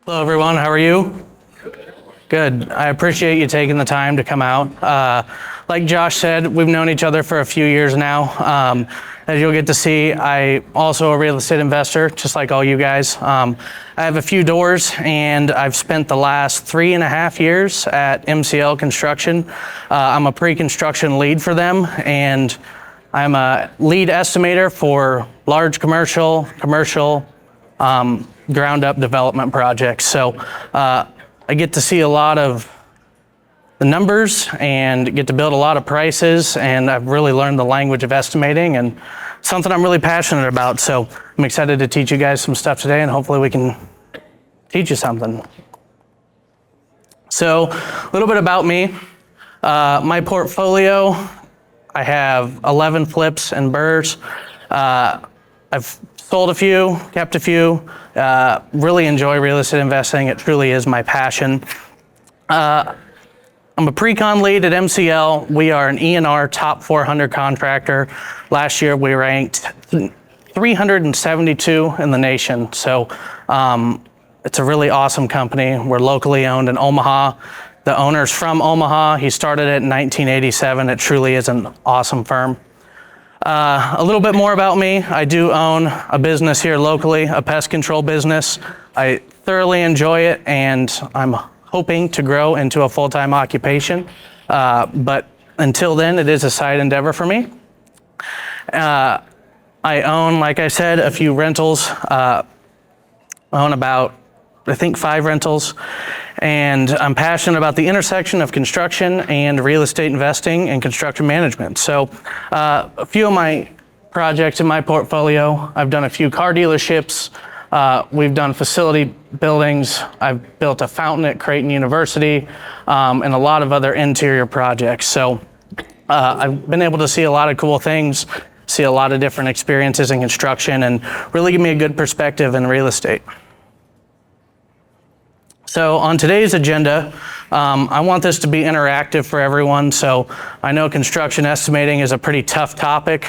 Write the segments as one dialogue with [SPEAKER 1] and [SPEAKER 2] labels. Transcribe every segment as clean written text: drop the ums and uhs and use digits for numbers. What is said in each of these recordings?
[SPEAKER 1] Hello everyone, how are you? Good. I appreciate you taking the time to come out. Like Josh said, we've known each other for a few years now. As you'll get to see, I'm also a real estate investor, just like all you guys. I have a few doors, and I've spent the last 3.5 years at MCL Construction. I'm a pre-construction lead for them, and I'm a lead estimator for large commercial, ground-up development projects. So I get to see a lot of the numbers and get to build a lot of prices, and I've really learned the language of estimating and something I'm really passionate about. So I'm excited to teach you guys some stuff today, and hopefully we can teach you something. So a little bit about me. My portfolio, I have 11 flips and burrs. I've sold a few, kept a few, really enjoy real estate investing. It truly is my passion. I'm a pre-con lead at MCL. We are an E&R top 400 contractor. Last year we ranked 372 in the nation. So it's a really awesome company. We're locally owned in Omaha. The owner's from Omaha. He started it in 1987. It truly is an awesome firm. A little bit more about me. I do own a business here locally, a pest control business. I thoroughly enjoy it, and I'm hoping to grow into a full-time occupation. But until then, it is a side endeavor for me. I own, like I said, a few rentals. I own about, I think, 5 rentals. And I'm passionate about the intersection of construction and real estate investing and construction management. So a few of my projects in my portfolio, I've done a few car dealerships. We've done facility buildings. I've built a fountain at Creighton University, and a lot of other interior projects. So I've been able to see a lot of cool things, see a lot of different experiences in construction, and really give me a good perspective in real estate. So on today's agenda, I want this to be interactive for everyone. So I know construction estimating is a pretty tough topic.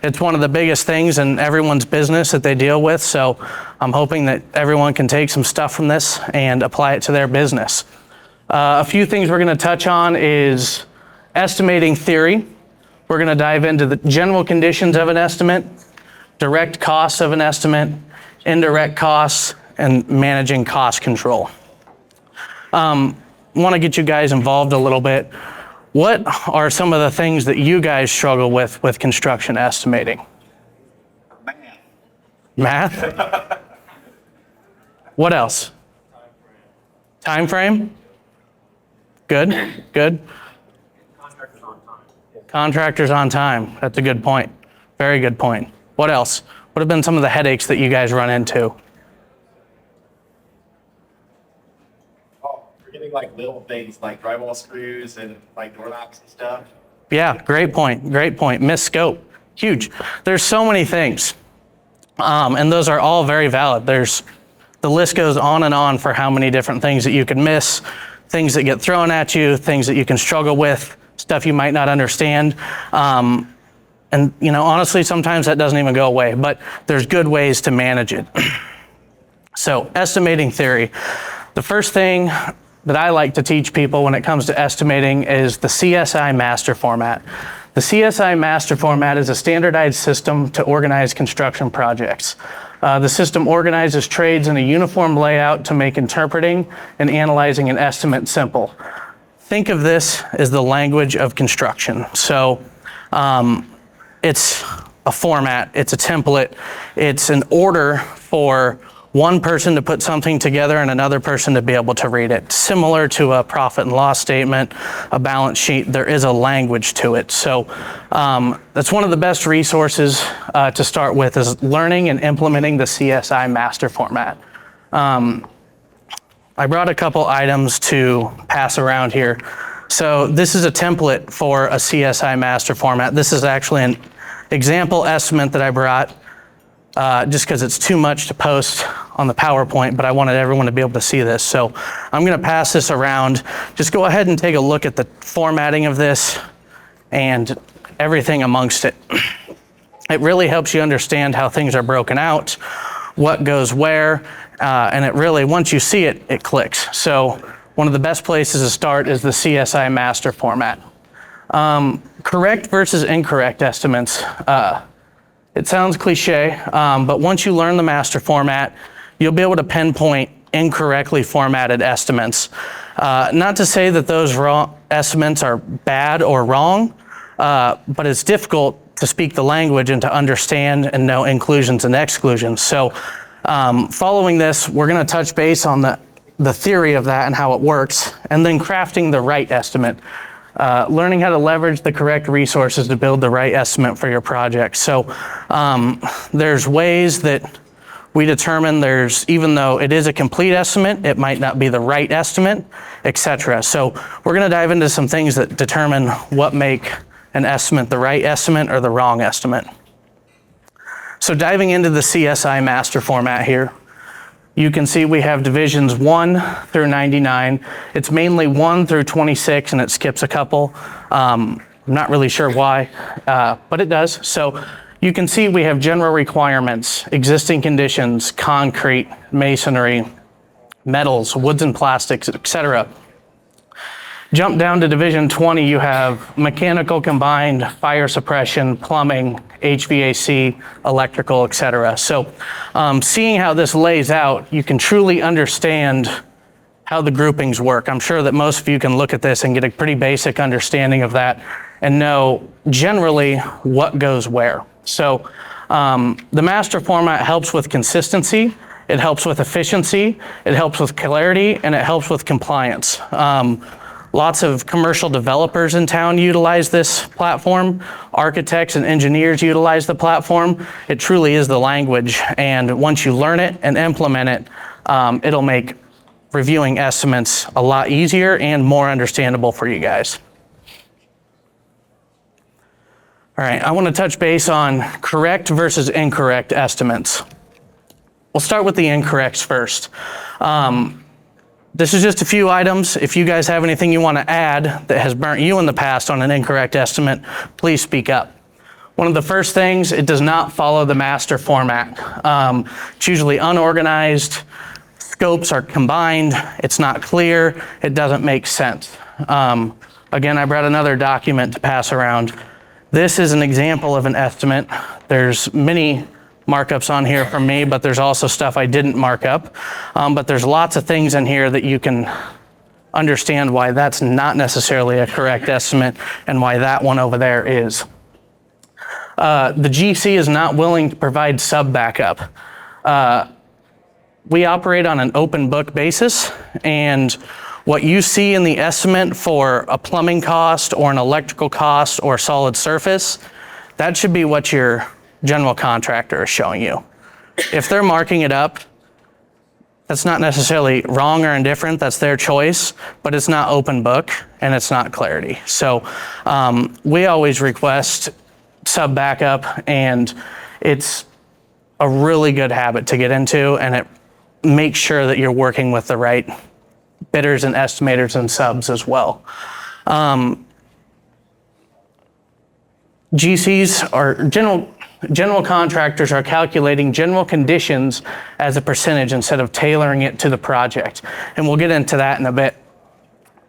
[SPEAKER 1] It's one of the biggest things in everyone's business that they deal with. So I'm hoping that everyone can take some stuff from this and apply it to their business. A few things we're going to touch on is estimating theory. We're going to dive into the general conditions of an estimate, direct costs of an estimate, indirect costs, and managing cost control. Want to get you guys involved a little bit. What are some of the things that you guys struggle with construction estimating? Math? What else? Time frame? Good, good. Contractors on time. That's a good point. Very good point. What else? What have been some of the headaches that you guys run into?
[SPEAKER 2] Like little things like drywall screws and like door locks and stuff.
[SPEAKER 1] Yeah, great point. Great point. Missed scope. Huge. There's so many things. And those are all very valid. The list goes on and on for how many different things that you can miss, things that get thrown at you, things that you can struggle with, stuff you might not understand. And you know, honestly, sometimes that doesn't even go away, but there's good ways to manage it. So estimating theory. The first thing that I like to teach people when it comes to estimating is the CSI master format. The CSI master format is a standardized system to organize construction projects. The system organizes trades in a uniform layout to make interpreting and analyzing an estimate simple. Think of this as the language of construction. So it's a format, it's a template, it's an order for one person to put something together and another person to be able to read it. Similar to a profit and loss statement, a balance sheet, there is a language to it. So that's one of the best resources to start with, is learning and implementing the CSI master format. I brought a couple items to pass around here. So this is a template for a CSI master format. This is actually an example estimate that I brought. Just because it's too much to post on the PowerPoint, but I wanted everyone to be able to see this. So I'm going to pass this around. Just go ahead and take a look at the formatting of this and everything amongst it. It really helps you understand how things are broken out, what goes where, And it really, once you see it, it clicks. So one of the best places to start is the CSI master format. Correct versus incorrect estimates. It sounds cliche, but once you learn the master format, you'll be able to pinpoint incorrectly formatted estimates. Not to say that those wrong estimates are bad or wrong, but it's difficult to speak the language and to understand and know inclusions and exclusions. So following this, we're going to touch base on the theory of that and how it works, and then crafting the right estimate. Learning how to leverage the correct resources to build the right estimate for your project. So there's ways that we determine even though it is a complete estimate, it might not be the right estimate, etc. So we're going to dive into some things that determine what make an estimate the right estimate or the wrong estimate. So diving into the CSI master format here, you can see we have divisions 1 through 99. It's mainly 1 through 26 and it skips a couple. I'm not really sure why, but it does. So you can see we have general requirements, existing conditions, concrete, masonry, metals, woods and plastics, etc. Jump down to division 20, you have mechanical combined, fire suppression, plumbing, HVAC, electrical, etc. So seeing how this lays out, you can truly understand how the groupings work. I'm sure that most of you can look at this and get a pretty basic understanding of that and know generally what goes where. So the master format helps with consistency, it helps with efficiency, it helps with clarity, and it helps with compliance. Lots of commercial developers in town utilize this platform. Architects and engineers utilize the platform. It truly is the language, and once you learn it and implement it, it'll make reviewing estimates a lot easier and more understandable for you guys. All right, I want to touch base on correct versus incorrect estimates. We'll start with the incorrects first. This is just a few items. If you guys have anything you want to add that has burnt you in the past on an incorrect estimate, please speak up. One of the first things, it does not follow the master format. It's usually unorganized, scopes are combined, it's not clear, it doesn't make sense. Again, I brought another document to pass around. This is an example of an estimate. There's many markups on here from me, but there's also stuff I didn't mark up. But there's lots of things in here that you can understand why that's not necessarily a correct estimate and why that one over there is. The GC is not willing to provide sub backup. We operate on an open book basis, and what you see in the estimate for a plumbing cost or an electrical cost or solid surface, that should be what your general contractor is showing you. If they're marking it up, that's not necessarily wrong or indifferent, that's their choice, but it's not open book and it's not clarity. So we always request sub backup, and it's a really good habit to get into, and it makes sure that you're working with the right bidders and estimators and subs as well. GCs are general contractors are calculating general conditions as a percentage instead of tailoring it to the project. And we'll get into that in a bit.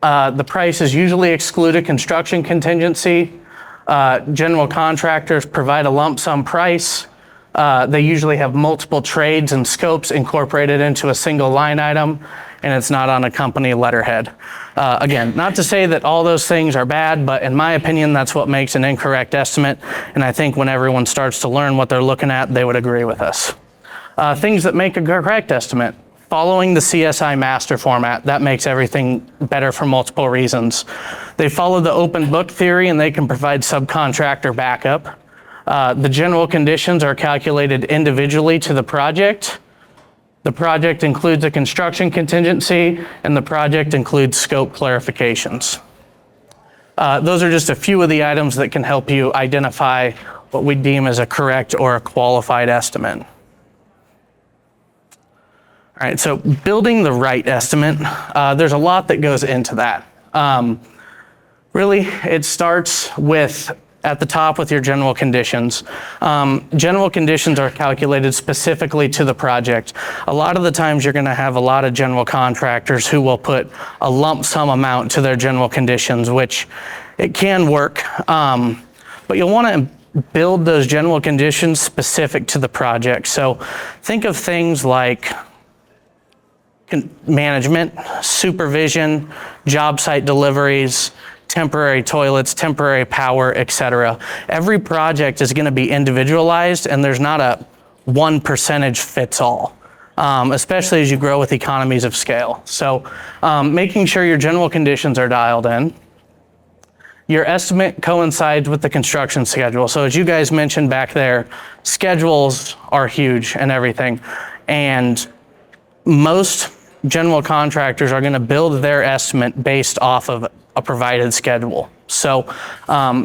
[SPEAKER 1] The prices usually exclude a construction contingency. General contractors provide a lump sum price. They usually have multiple trades and scopes incorporated into a single line item, and it's not on a company letterhead. Again, not to say that all those things are bad, but in my opinion, that's what makes an incorrect estimate. And I think when everyone starts to learn what they're looking at, they would agree with us. Things that make a correct estimate: following the CSI master format. That makes everything better for multiple reasons. They follow the open book theory, and they can provide subcontractor backup. The general conditions are calculated individually to the project. The project includes a construction contingency, and the project includes scope clarifications. Those are just a few of the items that can help you identify what we deem as a correct or a qualified estimate. All right, so building the right estimate, there's a lot that goes into that. Really, it starts with at the top with your general conditions. General conditions are calculated specifically to the project. A lot of the times you're going to have a lot of general contractors who will put a lump sum amount to their general conditions, which it can work, but you'll want to build those general conditions specific to the project. So think of things like management, supervision, job site deliveries, temporary toilets, temporary power, etc. Every project is going to be individualized, and there's not a one percentage fits all, especially as you grow with economies of scale. So making sure your general conditions are dialed in. Your estimate coincides with the construction schedule. So as you guys mentioned back there, schedules are huge and everything. And most general contractors are going to build their estimate based off of a provided schedule. So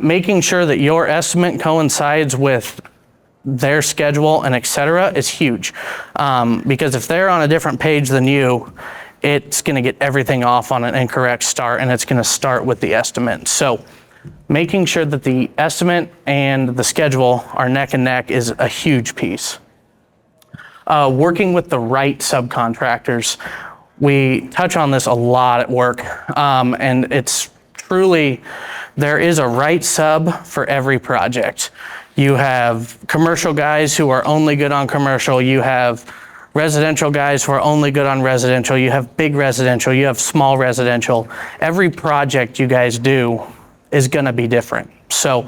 [SPEAKER 1] making sure that your estimate coincides with their schedule and et cetera is huge. Because if they're on a different page than you, it's going to get everything off on an incorrect start, and it's going to start with the estimate. So making sure that the estimate and the schedule are neck and neck is a huge piece. Working with the right subcontractors. We touch on this a lot at work, and it's truly, there is a right sub for every project. You have commercial guys who are only good on commercial. You have residential guys who are only good on residential. You have big residential. You have small residential. Every project you guys do is going to be different. So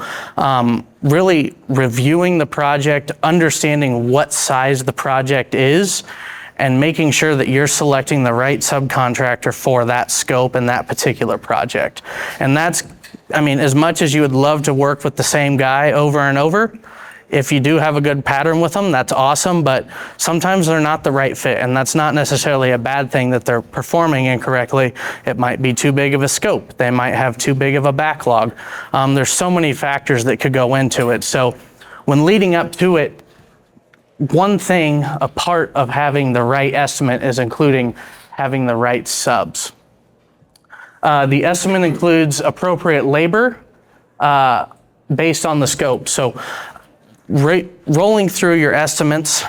[SPEAKER 1] really reviewing the project, understanding what size the project is, and making sure that you're selecting the right subcontractor for that scope and that particular project. And that's, I mean, as much as you would love to work with the same guy over and over, if you do have a good pattern with them, that's awesome, but sometimes they're not the right fit, and that's not necessarily a bad thing that they're performing incorrectly. It might be too big of a scope. They might have too big of a backlog. There's so many factors that could go into it. So when leading up to it, one thing, a part of having the right estimate is including having the right subs. The estimate includes appropriate labor based on the scope. So rolling through your estimates,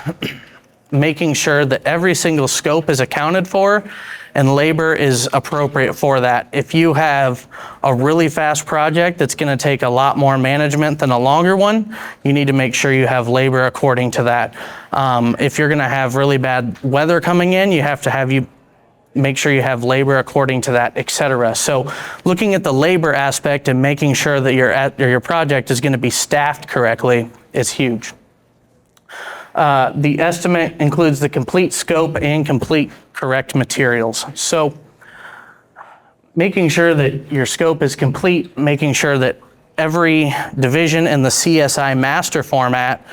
[SPEAKER 1] making sure that every single scope is accounted for and labor is appropriate for that. If you have a really fast project that's going to take a lot more management than a longer one, you need to make sure you have labor according to that. If you're going to have really bad weather coming in, you have to make sure you have labor according to that, et cetera. So looking at the labor aspect and making sure that your project is going to be staffed correctly is huge. The estimate includes the complete scope and complete correct materials. So making sure that your scope is complete, making sure that every division in the CSI master format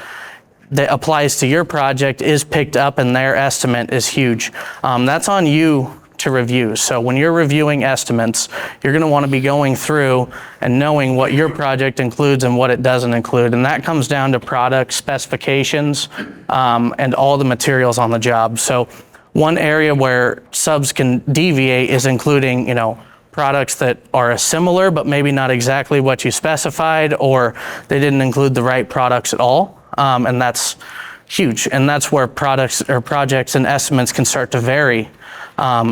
[SPEAKER 1] that applies to your project is picked up in their estimate is huge. That's on you to review. So when you're reviewing estimates, you're going to want to be going through and knowing what your project includes and what it doesn't include. And that comes down to product specifications and all the materials on the job. So one area where subs can deviate is including, products that are similar, but maybe not exactly what you specified, or they didn't include the right products at all. And that's huge. And that's where products or projects and estimates can start to vary,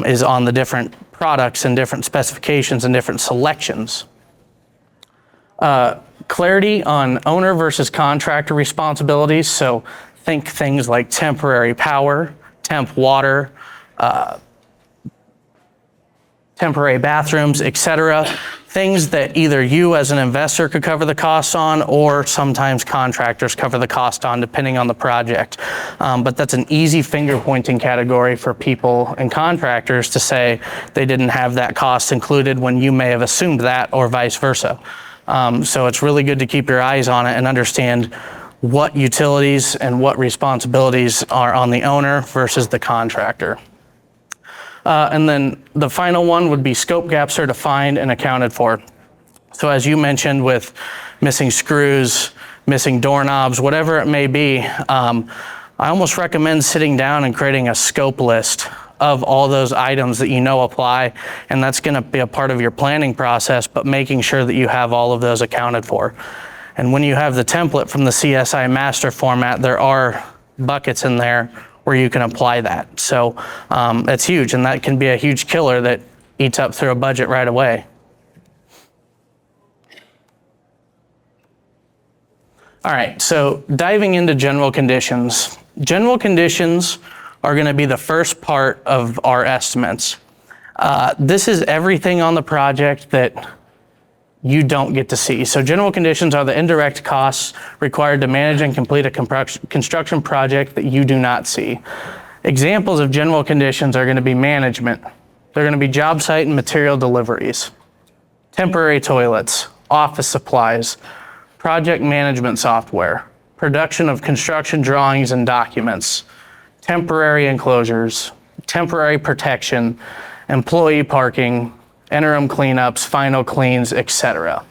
[SPEAKER 1] is on the different products and different specifications and different selections. Clarity on owner versus contractor responsibilities. So think things like temporary power, temp water, temporary bathrooms, et cetera. Things that either you as an investor could cover the costs on, or sometimes contractors cover the cost on, depending on the project. But that's an easy finger pointing category for people and contractors to say they didn't have that cost included when you may have assumed that, or vice versa. So it's really good to keep your eyes on it and understand what utilities and what responsibilities are on the owner versus the contractor. And then the final one would be scope gaps are defined and accounted for. So as you mentioned, with missing screws, missing doorknobs, whatever it may be, I almost recommend sitting down and creating a scope list of all those items that you know apply, and that's going to be a part of your planning process, but making sure that you have all of those accounted for. And when you have the template from the CSI master format, there are buckets in there where you can apply that. So that's huge, and that can be a huge killer that eats up through a budget right away. All right, so diving into general conditions. General conditions are going to be the first part of our estimates. This is everything on the project that you don't get to see. So general conditions are the indirect costs required to manage and complete a construction project that you do not see. Examples of general conditions are going to be management. They're going to be job site and material deliveries, temporary toilets, office supplies, project management software, production of construction drawings and documents, temporary enclosures, temporary protection, employee parking, interim cleanups, final cleans, etc.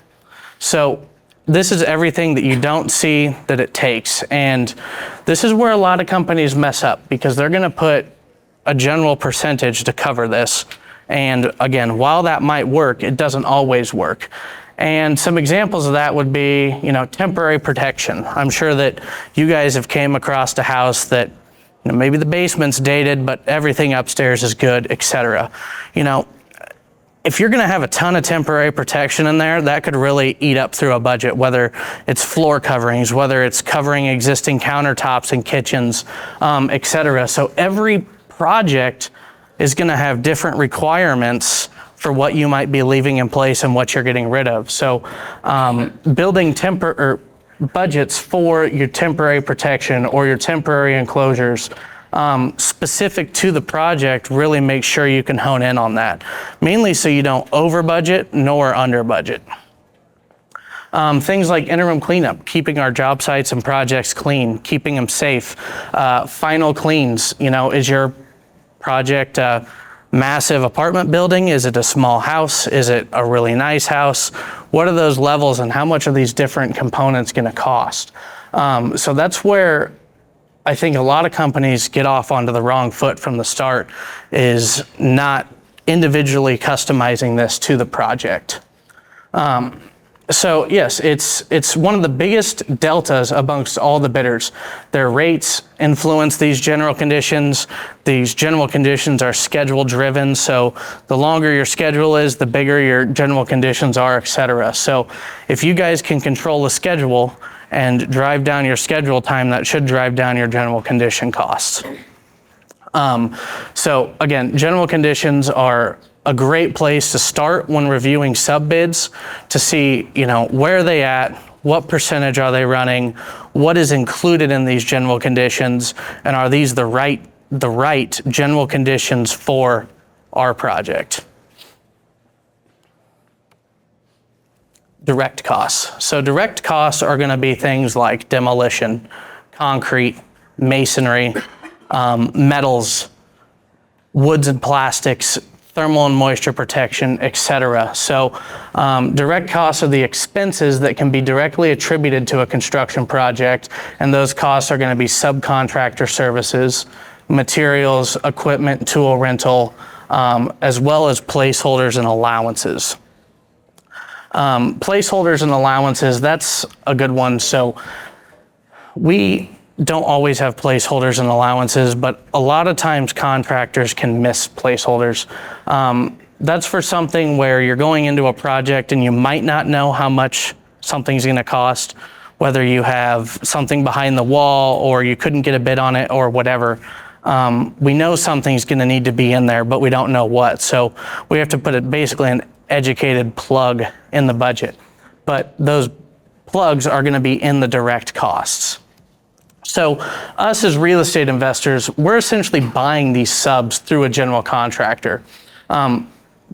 [SPEAKER 1] So this is everything that you don't see that it takes. And this is where a lot of companies mess up, because they're going to put a general percentage to cover this. And again, while that might work, it doesn't always work. And some examples of that would be, temporary protection. I'm sure that you guys have came across a house that, maybe the basement's dated, but everything upstairs is good, etc. If you're going to have a ton of temporary protection in there, that could really eat up through a budget, whether it's floor coverings, whether it's covering existing countertops and kitchens, etc. So every project is going to have different requirements for what you might be leaving in place and what you're getting rid of. So building budgets for your temporary protection or your temporary enclosures specific to the project really make sure you can hone in on that, mainly so you don't over budget nor under budget. Things like interim cleanup, keeping our job sites and projects clean, keeping them safe. Final cleans, is your project massive apartment building? Is it a small house? Is it a really nice house? What are those levels, and how much are these different components going to cost? So that's where I think a lot of companies get off onto the wrong foot from the start, is not individually customizing this to the project. So yes, it's one of the biggest deltas amongst all the bidders. Their rates influence these general conditions. These general conditions are schedule driven, so the longer your schedule is, the bigger your general conditions are, etc. So if you guys can control the schedule and drive down your schedule time, that should drive down your general condition costs. So again, general conditions are a great place to start when reviewing sub bids, to see, where are they at, what percentage are they running, what is included in these general conditions, and are these the right general conditions for our project. Direct costs. So direct costs are going to be things like demolition, concrete, masonry, metals, woods and plastics, thermal and moisture protection, etc. So direct costs are the expenses that can be directly attributed to a construction project, and those costs are going to be subcontractor services, materials, equipment, tool rental, as well as placeholders and allowances. Placeholders and allowances, that's a good one. So we don't always have placeholders and allowances, but a lot of times contractors can miss placeholders. That's for something where you're going into a project and you might not know how much something's going to cost, whether you have something behind the wall or you couldn't get a bid on it or whatever. We know something's going to need to be in there, but we don't know what. So we have to put basically an educated plug in the budget. But those plugs are going to be in the direct costs. So us as real estate investors, we're essentially buying these subs through a general contractor.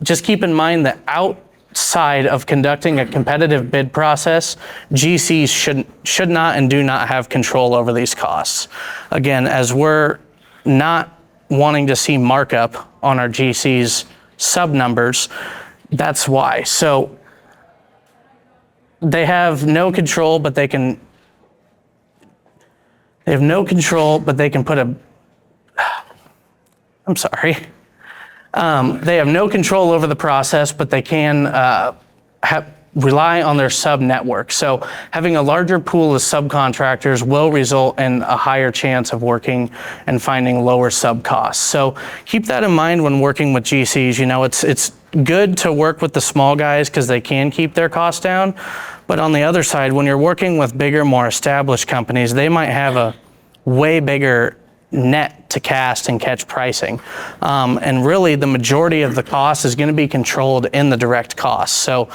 [SPEAKER 1] Just keep in mind that outside of conducting a competitive bid process, GCs should not and do not have control over these costs. Again, as we're not wanting to see markup on our GCs sub numbers, that's why. So they have no control, but they can put a, I'm sorry. They have no control over the process, but they can rely on their sub network. So having a larger pool of subcontractors will result in a higher chance of working and finding lower sub costs. So keep that in mind when working with GCs. You know, it's good to work with the small guys because they can keep their costs down. But on the other side, when you're working with bigger, more established companies, they might have a way bigger net to cast and catch pricing. And really the majority of the cost is going to be controlled in the direct costs. So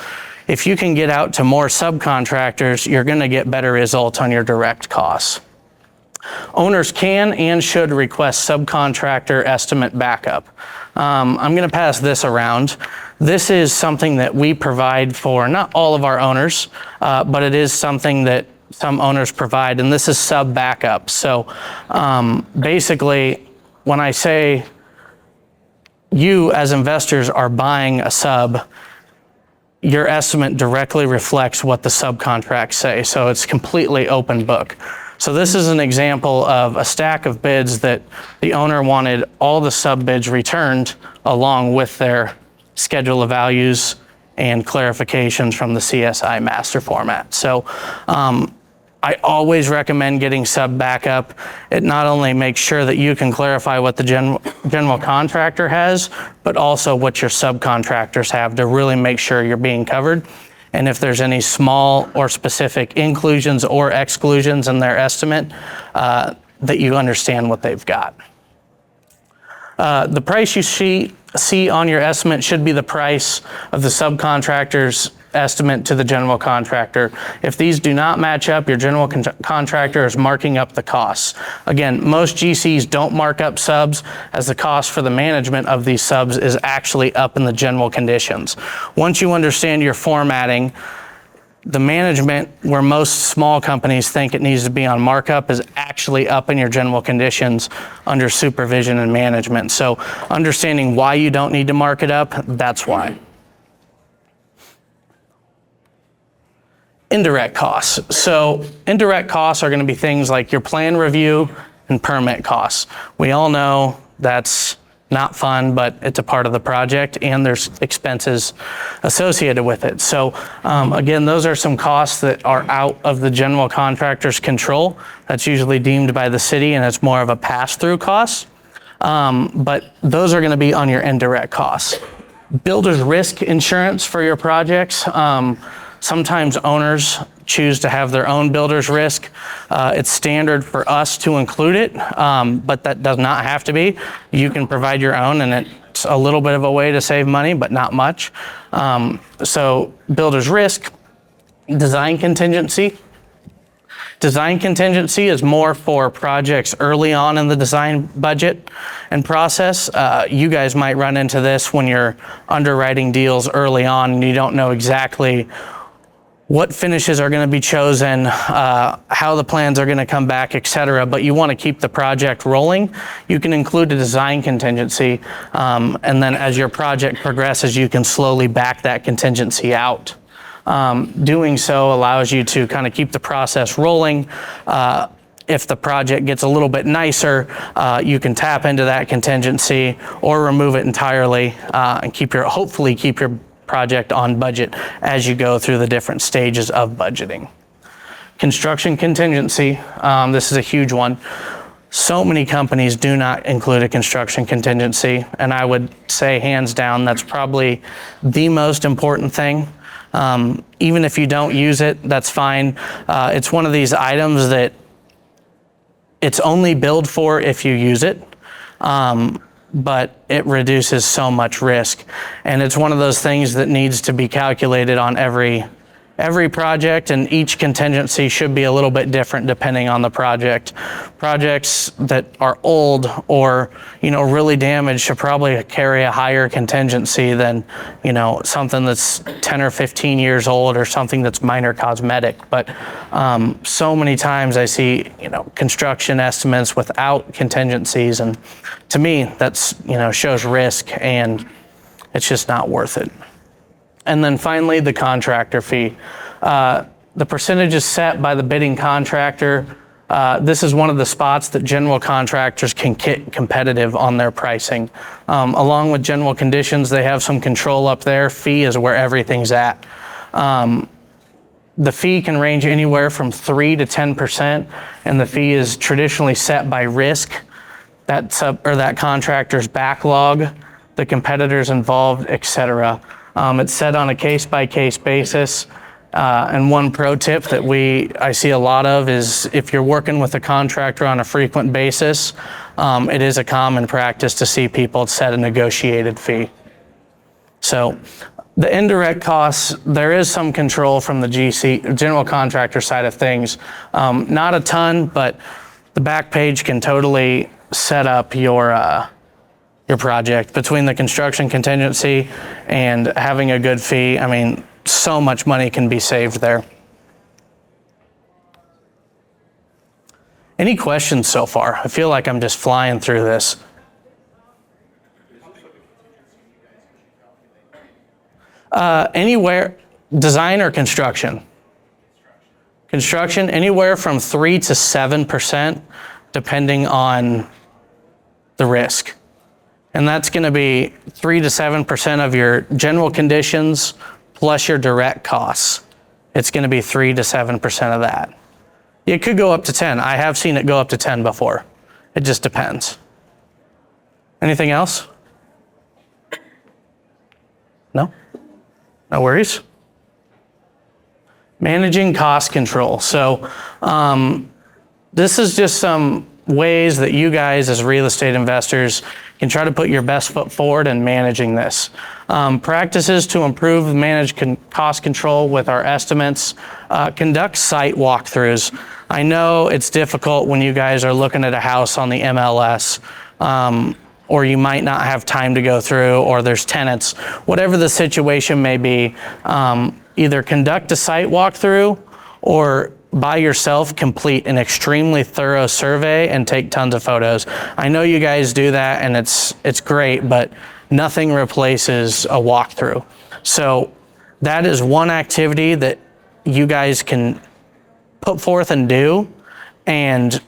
[SPEAKER 1] if you can get out to more subcontractors, you're going to get better results on your direct costs. Owners can and should request subcontractor estimate backup. I'm going to pass this around. This is something that we provide for not all of our owners, but it is something that some owners provide, and this is sub backup. So basically, when I say you as investors are buying a sub, your estimate directly reflects what the subcontracts say. So it's completely open book. So this is an example of a stack of bids that the owner wanted all the sub bids returned along with their schedule of values and clarifications from the CSI master format. So I always recommend getting sub backup. It not only makes sure that you can clarify what the general contractor has, but also what your subcontractors have to really make sure you're being covered. And if there's any small or specific inclusions or exclusions in their estimate, that you understand what they've got. The price you see on your estimate should be the price of the subcontractor's estimate to the general contractor. If these do not match up, your general contractor is marking up the costs. Again, most GCs don't mark up subs as the cost for the management of these subs is actually up in the general conditions. Once you understand your formatting, the management where most small companies think it needs to be on markup is actually up in your general conditions under supervision and management. So understanding why you don't need to mark it up, that's why. Indirect costs. So indirect costs are going to be things like your plan review and permit costs. We all know that's not fun, but it's a part of the project and there's expenses associated with it. So again, those are some costs that are out of the general contractor's control. That's usually deemed by the city and it's more of a pass-through cost. But those are going to be on your indirect costs. Builder's risk insurance for your projects. Sometimes owners choose to have their own builder's risk. It's standard for us to include it, but that does not have to be. You can provide your own, and it's a little bit of a way to save money, but not much. So builder's risk, design contingency. Design contingency is more for projects early on in the design budget and process. You guys might run into this when you're underwriting deals early on and you don't know exactly what finishes are going to be chosen, how the plans are going to come back, et cetera, but you want to keep the project rolling. You can include a design contingency, and then as your project progresses, you can slowly back that contingency out. Doing so allows you to kind of keep the process rolling. If the project gets a little bit nicer, you can tap into that contingency or remove it entirely and hopefully keep your project on budget as you go through the different stages of budgeting. Construction contingency, this is a huge one. So many companies do not include a construction contingency, and I would say hands down that's probably the most important thing. Even if you don't use it, that's fine. It's one of these items that it's only billed for if you use it. But it reduces so much risk. And it's one of those things that needs to be calculated on every project, and each contingency should be a little bit different depending on the project. Projects that are old or, really damaged should probably carry a higher contingency than, something that's 10 or 15 years old or something that's minor cosmetic. But so many times I see, construction estimates without contingencies, and to me that's, shows risk and it's just not worth it. And then finally, the contractor fee. The percentage is set by the bidding contractor. This is one of the spots that general contractors can get competitive on their pricing. Along with general conditions, they have some control up there. Fee is where everything's at. The fee can range anywhere from 3 to 10%, and the fee is traditionally set by risk, that contractor's backlog, the competitors involved, etc. It's set on a case-by-case basis. And one pro tip that I see a lot of is if you're working with a contractor on a frequent basis, it is a common practice to see people set a negotiated fee. So the indirect costs, there is some control from the GC, general contractor side of things. Not a ton, but the back page can totally set up your project. Between the construction contingency and having a good fee, I mean, so much money can be saved there. Any questions so far? I feel like I'm just flying through this. Anywhere, design or construction? Construction, anywhere from 3 to 7%, depending on the risk. And that's going to be 3 to 7% of your general conditions plus your direct costs. It's going to be 3 to 7% of that. It could go up to 10. I have seen it go up to 10 before. It just depends. Anything else? No? No worries. Managing cost control. So this is just some ways that you guys as real estate investors can try to put your best foot forward in managing this. Practices to improve and manage cost control with our estimates. Conduct site walkthroughs. I know it's difficult when you guys are looking at a house on the MLS, or you might not have time to go through, or there's tenants, whatever the situation may be. Either conduct a site walkthrough or by yourself complete an extremely thorough survey and take tons of photos. I know you guys do that and it's great, but nothing replaces a walkthrough. So that is one activity that you guys can put forth and do, and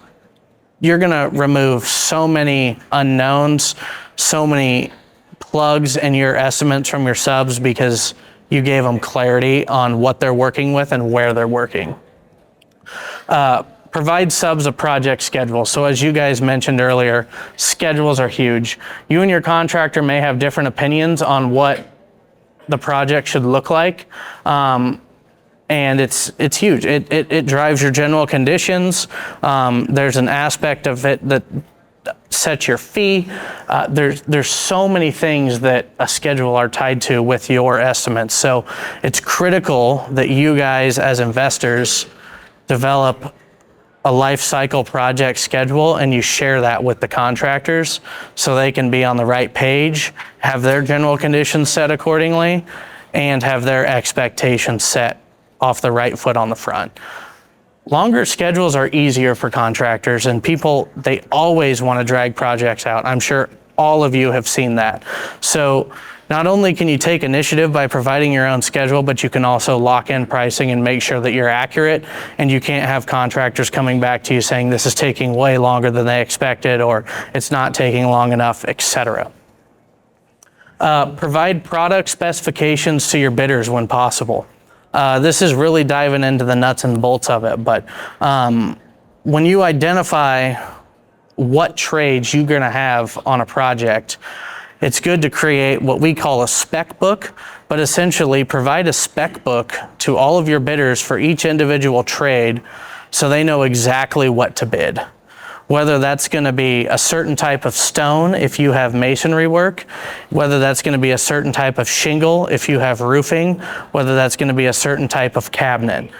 [SPEAKER 1] you're gonna remove so many unknowns, so many plugs in your estimates from your subs because you gave them clarity on what they're working with and where they're working. Provide subs a project schedule. So as you guys mentioned earlier, schedules are huge. You and your contractor may have different opinions on what the project should look like. And it's huge. It drives your general conditions. There's an aspect of it that sets your fee. There's so many things that a schedule are tied to with your estimates. So it's critical that you guys as investors develop a life cycle project schedule and you share that with the contractors so they can be on the right page, have their general conditions set accordingly, and have their expectations set off the right foot on the front. Longer schedules are easier for contractors, and people, they always want to drag projects out. I'm sure all of you have seen that. So not only can you take initiative by providing your own schedule, but you can also lock in pricing and make sure that you're accurate, and you can't have contractors coming back to you saying this is taking way longer than they expected, or it's not taking long enough, etc. Provide product specifications to your bidders when possible. This is really diving into the nuts and bolts of it, but when you identify what trades you're gonna have on a project, it's good to create what we call a spec book, but essentially provide a spec book to all of your bidders for each individual trade so they know exactly what to bid. Whether that's going to be a certain type of stone if you have masonry work, whether that's going to be a certain type of shingle if you have roofing, whether that's going to be a certain type of cabinet.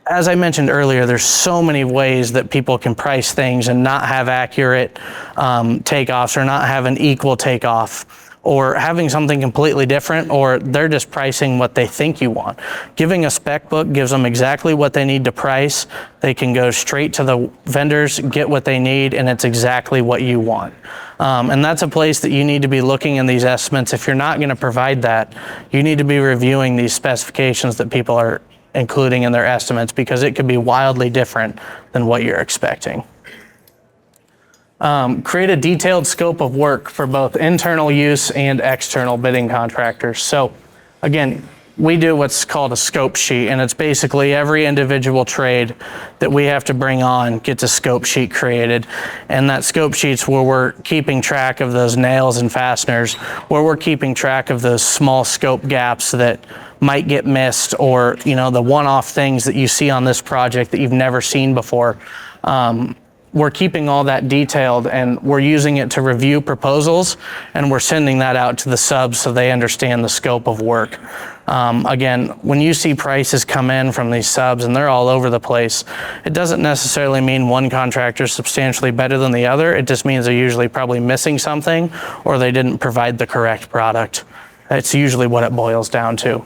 [SPEAKER 1] As I mentioned earlier, there's so many ways that people can price things and not have accurate takeoffs, or not have an equal takeoff, or having something completely different, or they're just pricing what they think you want. Giving a spec book gives them exactly what they need to price. They can go straight to the vendors, get what they need, and it's exactly what you want. And that's a place that you need to be looking in these estimates. If you're not going to provide that, you need to be reviewing these specifications that people are including in their estimates, because it could be wildly different than what you're expecting. Create a detailed scope of work for both internal use and external bidding contractors. So again, we do what's called a scope sheet, and it's basically every individual trade that we have to bring on gets a scope sheet created. And that scope sheet's where we're keeping track of those nails and fasteners, where we're keeping track of those small scope gaps that might get missed, or the one-off things that you see on this project that you've never seen before. We're keeping all that detailed, and we're using it to review proposals, and we're sending that out to the subs so they understand the scope of work. Again, when you see prices come in from these subs and they're all over the place, it doesn't necessarily mean one contractor is substantially better than the other. It just means they're usually probably missing something, or they didn't provide the correct product. That's usually what it boils down to.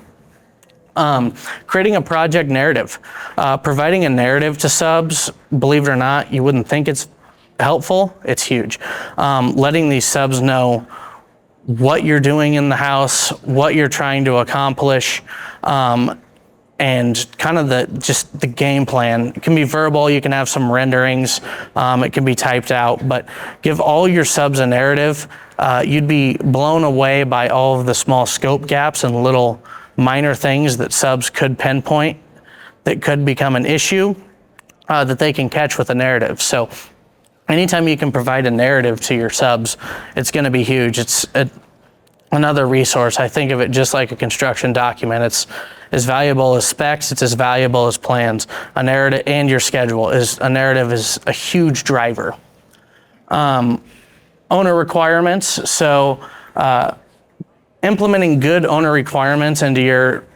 [SPEAKER 1] Creating a project narrative. Providing a narrative to subs, believe it or not, you wouldn't think it's helpful. It's huge. Letting these subs know what you're doing in the house, what you're trying to accomplish, and kind of the game plan. It can be verbal, you can have some renderings, it can be typed out, but give all your subs a narrative. You'd be blown away by all of the small scope gaps and little minor things that subs could pinpoint that could become an issue that they can catch with a narrative. So anytime you can provide a narrative to your subs, it's going to be huge. It's another resource. I think of it just like a construction document. It's as valuable as specs. It's as valuable as plans. A narrative and your schedule a narrative is a huge driver. Owner requirements. So implementing good owner requirements into your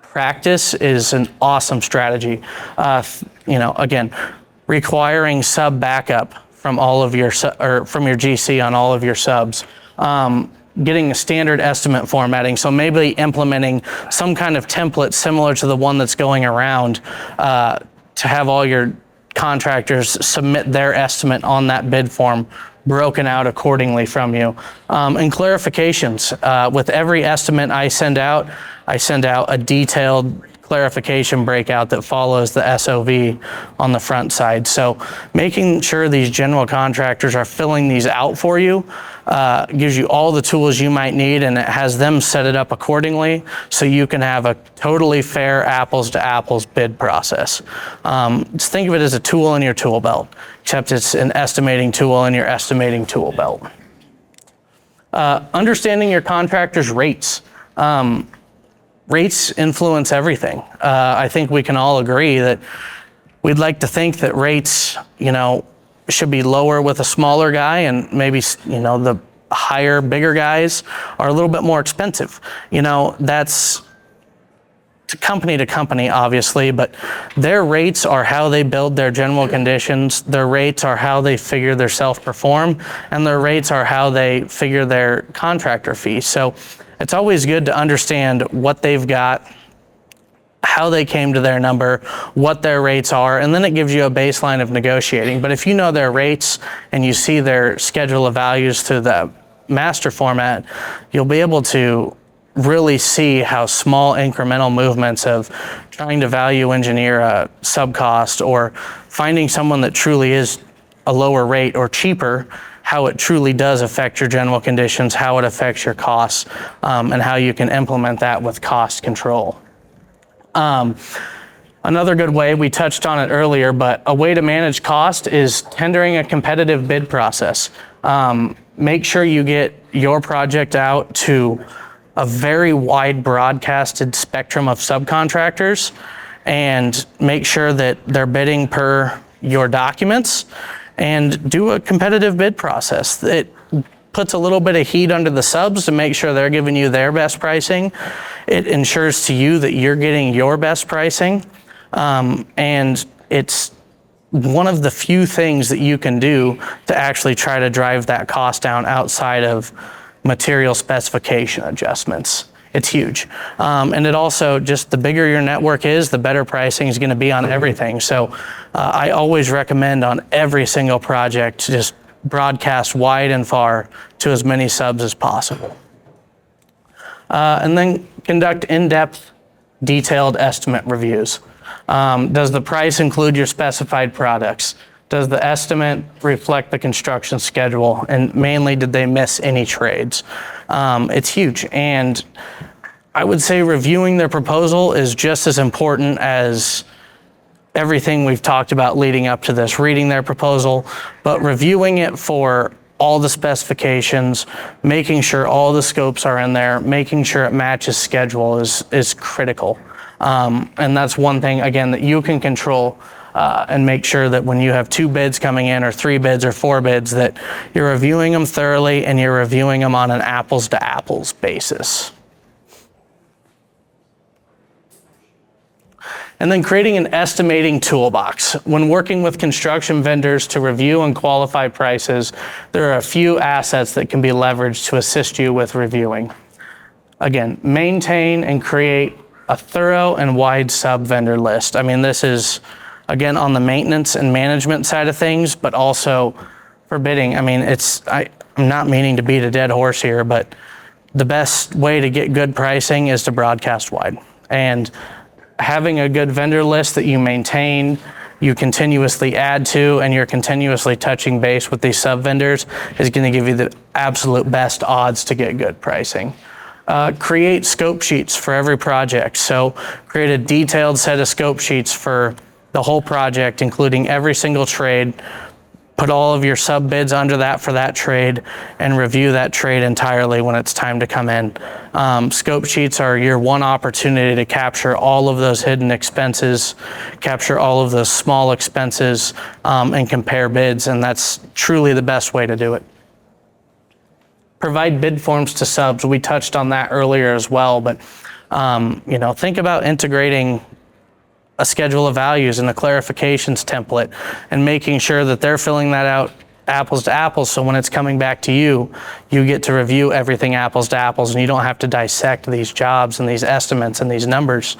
[SPEAKER 1] practice is an awesome strategy. Again, requiring sub backup from all of your from your GC on all of your subs. Getting a standard estimate formatting. So maybe implementing some kind of template similar to the one that's going around to have all your contractors submit their estimate on that bid form, broken out accordingly from you. And clarifications. With every estimate I send out a detailed clarification breakout that follows the SOV on the front side. So making sure these general contractors are filling these out for you gives you all the tools you might need, and it has them set it up accordingly so you can have a totally fair apples to apples bid process. Just think of it as a tool in your tool belt, except it's an estimating tool in your estimating tool belt. Understanding your contractor's rates. Rates influence everything. I think we can all agree that we'd like to think that rates, should be lower with a smaller guy, and maybe, the higher, bigger guys are a little bit more expensive. That's to company, obviously, but their rates are how they build their general conditions. Their rates are how they figure their self-perform, and their rates are how they figure their contractor fee. So it's always good to understand what they've got, how they came to their number, what their rates are, and then it gives you a baseline of negotiating. But if you know their rates and you see their schedule of values through the master format, you'll be able to really see how small incremental movements of trying to value engineer a sub-cost or finding someone that truly is a lower rate or cheaper, how it truly does affect your general conditions, how it affects your costs, and how you can implement that with cost control. Another good way, we touched on it earlier, but a way to manage cost is tendering a competitive bid process. Make sure you get your project out to a very wide broadcasted spectrum of subcontractors, and make sure that they're bidding per your documents, and do a competitive bid process. It puts a little bit of heat under the subs to make sure they're giving you their best pricing. It ensures to you that you're getting your best pricing. And it's one of the few things that you can do to actually try to drive that cost down outside of material specification adjustments. It's huge. And it also, just the bigger your network is, the better pricing is going to be on everything. So I always recommend on every single project to just broadcast wide and far to as many subs as possible. And then conduct in-depth, detailed estimate reviews. Does the price include your specified products? Does the estimate reflect the construction schedule? And mainly, did they miss any trades? It's huge. And I would say reviewing their proposal is just as important as everything we've talked about leading up to this, reading their proposal, but reviewing it for all the specifications, making sure all the scopes are in there, making sure it matches schedule is critical. And that's one thing, again, that you can control and make sure that when you have 2 bids coming in or 3 bids or 4 bids, that you're reviewing them thoroughly and you're reviewing them on an apples to apples basis. And then creating an estimating toolbox. When working with construction vendors to review and qualify prices, there are a few assets that can be leveraged to assist you with reviewing. Again, maintain and create a thorough and wide sub-vendor list. I mean, this is, again, on the maintenance and management side of things, but also for bidding. I mean, I'm not meaning to beat a dead horse here, but the best way to get good pricing is to broadcast wide. And having a good vendor list that you maintain, you continuously add to, and you're continuously touching base with these sub-vendors is going to give you the absolute best odds to get good pricing. Create scope sheets for every project. So create a detailed set of scope sheets for the whole project, including every single trade. Put all of your sub bids under that for that trade and review that trade entirely when it's time to come in. Scope sheets are your one opportunity to capture all of those hidden expenses, capture all of those small expenses, and compare bids, and that's truly the best way to do it. Provide bid forms to subs. We touched on that earlier as well, but think about integrating a schedule of values and a clarifications template and making sure that they're filling that out apples to apples. So when it's coming back to you, you get to review everything apples to apples and you don't have to dissect these jobs and these estimates and these numbers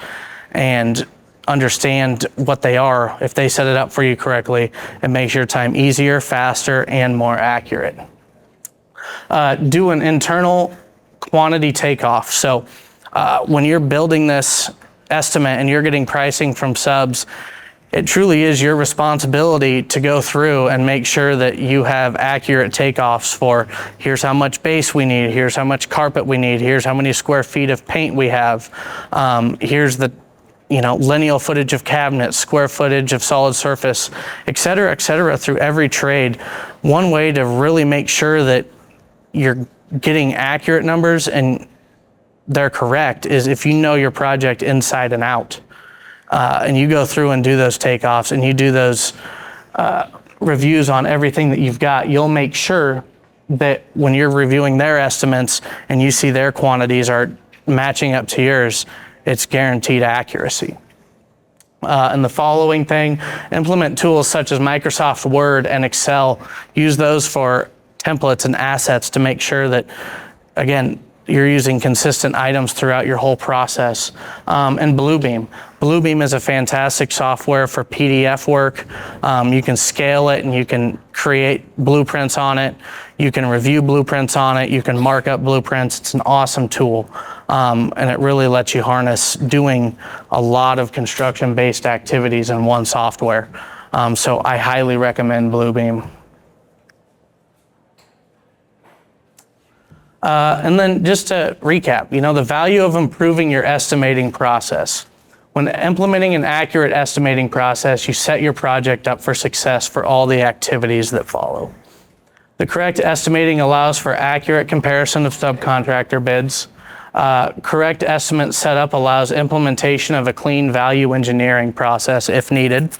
[SPEAKER 1] and understand what they are. If they set it up for you correctly, it makes your time easier, faster, and more accurate. Do an internal quantity takeoff. So when you're building this estimate and you're getting pricing from subs, it truly is your responsibility to go through and make sure that you have accurate takeoffs for here's how much base we need, here's how much carpet we need, here's how many square feet of paint we have, here's the lineal footage of cabinets, square footage of solid surface, et cetera, through every trade. One way to really make sure that you're getting accurate numbers and they're correct is if you know your project inside and out, and you go through and do those takeoffs and you do those reviews on everything that you've got, you'll make sure that when you're reviewing their estimates and you see their quantities are matching up to yours, it's guaranteed accuracy. And the following thing, implement tools such as Microsoft Word and Excel. Use those for templates and assets to make sure that, again, you're using consistent items throughout your whole process. And Bluebeam. Bluebeam is a fantastic software for PDF work. You can scale it and you can create blueprints on it. You can review blueprints on it. You can mark up blueprints. It's an awesome tool. And it really lets you harness doing a lot of construction-based activities in one software. So I highly recommend Bluebeam. And then just to recap, the value of improving your estimating process. When implementing an accurate estimating process, you set your project up for success for all the activities that follow. The correct estimating allows for accurate comparison of subcontractor bids. Correct estimate setup allows implementation of a clean value engineering process if needed.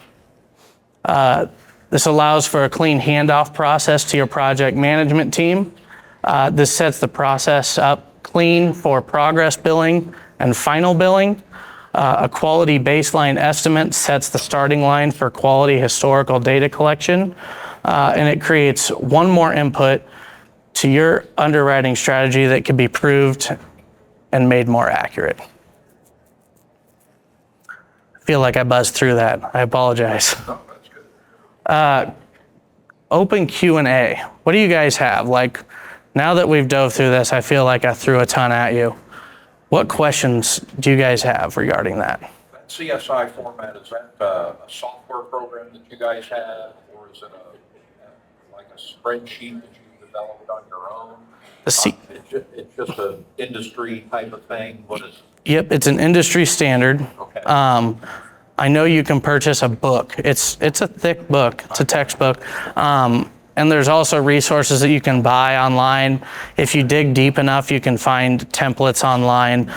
[SPEAKER 1] This allows for a clean handoff process to your project management team. This sets the process up clean for progress billing and final billing. A quality baseline estimate sets the starting line for quality historical data collection, and it creates one more input to your underwriting strategy that can be proved and made more accurate. I feel like I buzzed through that. I apologize.
[SPEAKER 3] No, that's good.
[SPEAKER 1] Open Q&A. What do you guys have? Now that we've dove through this, I feel like I threw a ton at you. What questions do you guys have regarding that?
[SPEAKER 3] That CSI format, is that a software program that you guys have, or is it like a spreadsheet that you developed on your own?
[SPEAKER 1] The
[SPEAKER 3] It's just an industry type of thing? What is?
[SPEAKER 1] Yep, it's an industry standard.
[SPEAKER 3] Okay.
[SPEAKER 1] I know you can purchase a book. It's a thick book. It's a textbook. And there's also resources that you can buy online. If you dig deep enough, you can find templates online.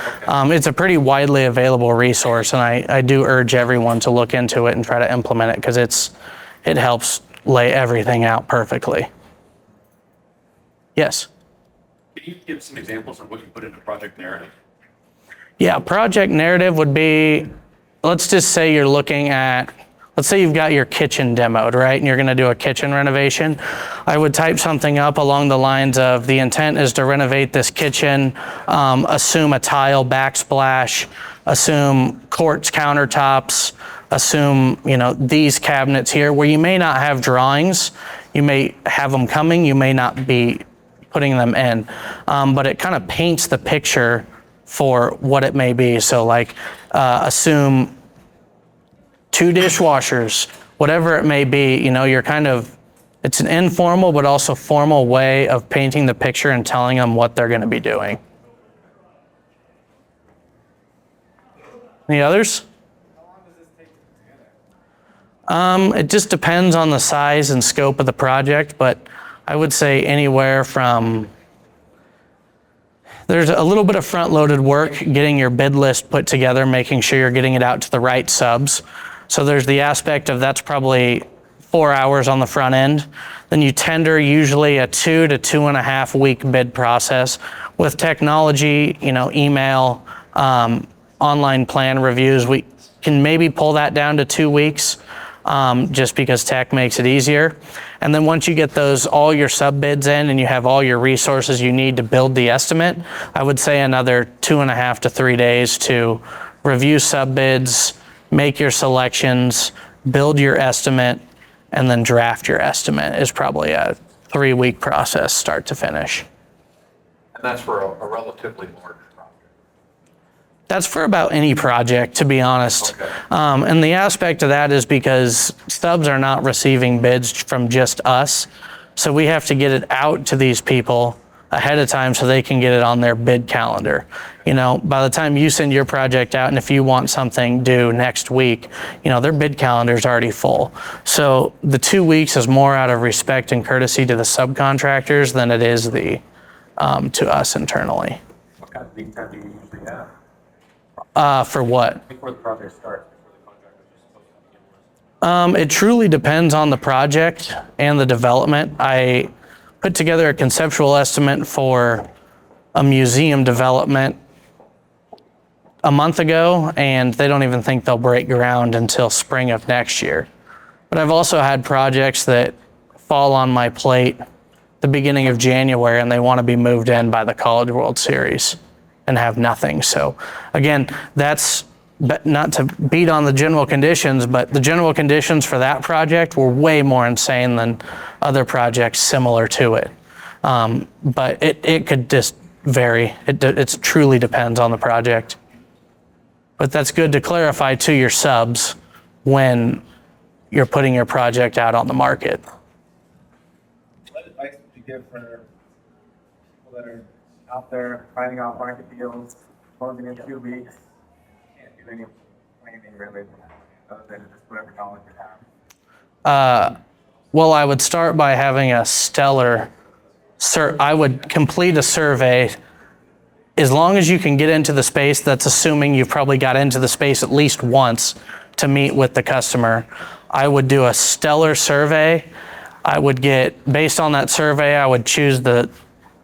[SPEAKER 1] It's a pretty widely available resource, and I do urge everyone to look into it and try to implement it because it helps lay everything out perfectly. Yes?
[SPEAKER 4] Can you give some examples of what you put into project narrative?
[SPEAKER 1] Yeah, project narrative would be, let's just say you're looking at, let's say you've got your kitchen demoed, right? And you're gonna do a kitchen renovation. I would type something up along the lines of the intent is to renovate this kitchen, assume a tile backsplash, assume quartz countertops, assume, these cabinets here, where you may not have drawings. You may have them coming, you may not be putting them in, but it kind of paints the picture for what it may be. So like assume 2 dishwashers, whatever it may be, it's an informal but also formal way of painting the picture and telling them what they're gonna be doing. Any others?
[SPEAKER 2] How long does this take to put together?
[SPEAKER 1] It just depends on the size and scope of the project, but I would say anywhere from, there's a little bit of front-loaded work, getting your bid list put together, making sure you're getting it out to the right subs. So there's the aspect of that's probably 4 hours on the front end. Then you tender usually a 2 to 2.5 week bid process. With technology, email, online plan reviews, we can maybe pull that down to 2 weeks. Just because tech makes it easier. And then once you get all your sub bids in and you have all your resources you need to build the estimate, I would say another 2.5 to 3 days to review sub bids, make your selections, build your estimate, and then draft your estimate is probably a 3-week process start to finish.
[SPEAKER 3] And that's for a relatively large project.
[SPEAKER 1] That's for about any project, to be honest.
[SPEAKER 3] Okay.
[SPEAKER 1] And the aspect of that is because subs are not receiving bids from just us. So we have to get it out to these people ahead of time so they can get it on their bid calendar. By the time you send your project out, and if you want something due next week, their bid calendar is already full. So the 2 weeks is more out of respect and courtesy to the subcontractors than it is to us internally.
[SPEAKER 4] What kind of lead time do you usually have?
[SPEAKER 1] For what?
[SPEAKER 4] Before the project starts, before the contractor is supposed to begin work?
[SPEAKER 1] It truly depends on the project and the development. I put together a conceptual estimate for a museum development a month ago, and they don't even think they'll break ground until spring of next year. But I've also had projects that fall on my plate the beginning of January, and they want to be moved in by the College World Series and have nothing. So again, that's not to beat on the general conditions, but the general conditions for that project were way more insane than other projects similar to it. But it could just vary. It truly depends on the project. But that's good to clarify to your subs when you're putting your project out on the market.
[SPEAKER 2] What advice would you give for people that are out there finding out market deals, closing in 2 weeks, can't do any planning really, other than just whatever knowledge you have?
[SPEAKER 1] Well, I would start by having a I would complete a survey. As long as you can get into the space, that's assuming you've probably got into the space at least once to meet with the customer. I would do a stellar survey. Based on that survey, I would choose the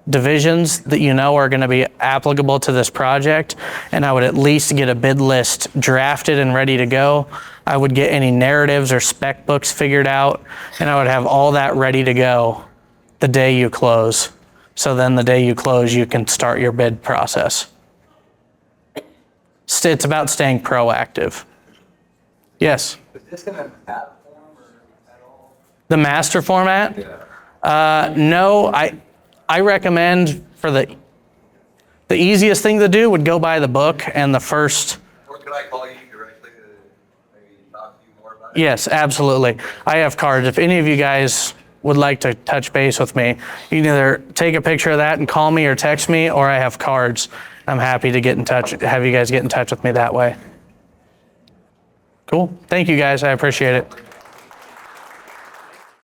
[SPEAKER 1] divisions that are going to be applicable to this project, and I would at least get a bid list drafted and ready to go. I would get any narratives or spec books figured out, and I would have all that ready to go the day you close. So then the day you close, you can start your bid process. It's about staying proactive. Yes?
[SPEAKER 2] Is this in a map form or at all?
[SPEAKER 1] The master format? No, I recommend for the easiest thing to do would go buy the book and the first.
[SPEAKER 5] Or could I call you directly to maybe talk to you more about it?
[SPEAKER 1] Yes, absolutely. I have cards. If any of you guys would like to touch base with me, you can either take a picture of that and call me or text me, or I have cards. I'm happy to get in touch, have you guys get in touch with me that way. Cool. Thank you guys. I appreciate it.